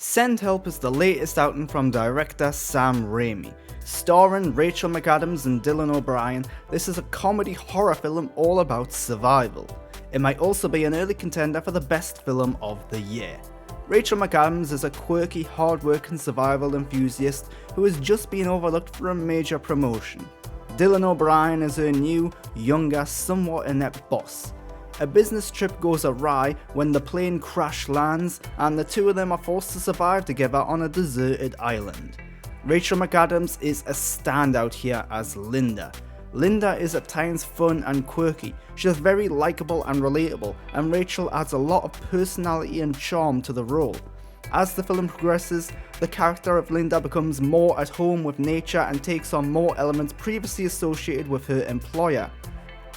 Send Help is the latest outing from director Sam Raimi. Starring Rachel McAdams and Dylan O'Brien, this is a comedy horror film all about survival. It might also be an early contender for the best film of the year. Rachel McAdams is a quirky, hard-working survival enthusiast who has just been overlooked for a major promotion. Dylan O'Brien is her new, younger, somewhat inept boss. A business trip goes awry when the plane crash lands and the two of them are forced to survive together on a deserted island. Rachel McAdams is a standout here as Linda. Linda is at times fun and quirky, she's very likeable and relatable, and Rachel adds a lot of personality and charm to the role. As the film progresses, the character of Linda becomes more at home with nature and takes on more elements previously associated with her employer.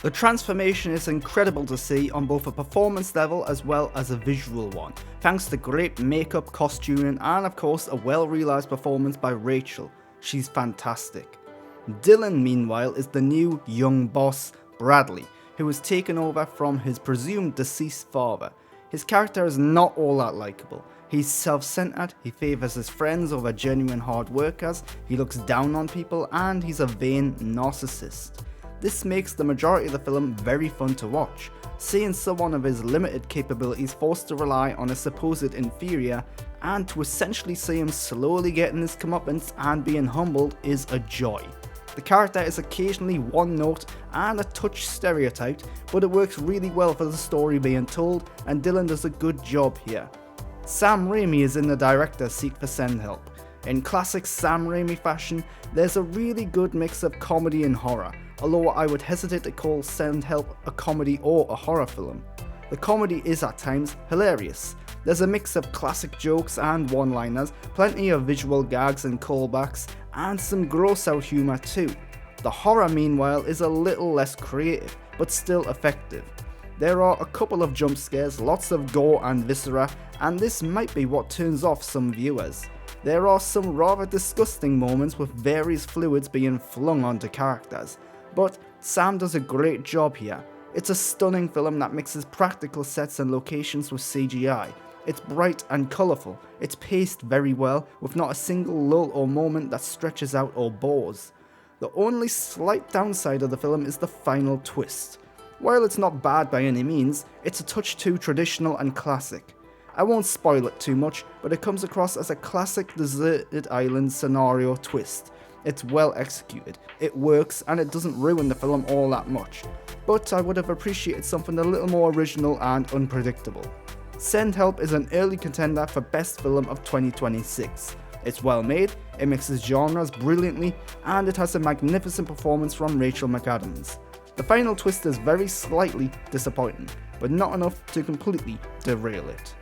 The transformation is incredible to see on both a performance level as well as a visual one, thanks to great makeup, costuming, and of course a well realised performance by Rachel. She's fantastic. Dylan, meanwhile, is the new young boss, Bradley, who has taken over from his presumed deceased father. His character is not all that likeable. He's self-centered, he favours his friends over genuine hard workers, he looks down on people, and he's a vain narcissist. This makes the majority of the film very fun to watch. Seeing someone of his limited capabilities forced to rely on a supposed inferior, and to essentially see him slowly getting his comeuppance and being humbled is a joy. The character is occasionally one-note and a touch stereotyped, but it works really well for the story being told, and Dylan does a good job here. Sam Raimi is in the director's seat for Send Help. In classic Sam Raimi fashion, there's a really good mix of comedy and horror, although I would hesitate to call Send Help a comedy or a horror film. The comedy is at times hilarious. There's a mix of classic jokes and one-liners, plenty of visual gags and callbacks, and some gross-out humour too. The horror, meanwhile, is a little less creative, but still effective. There are a couple of jump scares, lots of gore and viscera, and this might be what turns off some viewers. There are some rather disgusting moments with various fluids being flung onto characters, but Sam does a great job here. It's a stunning film that mixes practical sets and locations with CGI. It's bright and colourful, it's paced very well, with not a single lull or moment that stretches out or bores. The only slight downside of the film is the final twist. While it's not bad by any means, it's a touch too traditional and classic. I won't spoil it too much, but it comes across as a classic deserted island scenario twist. It's well executed, it works, and it doesn't ruin the film all that much. But I would have appreciated something a little more original and unpredictable. Send Help is an early contender for Best Film of 2026. It's well made, it mixes genres brilliantly, and it has a magnificent performance from Rachel McAdams. The final twist is very slightly disappointing, but not enough to completely derail it.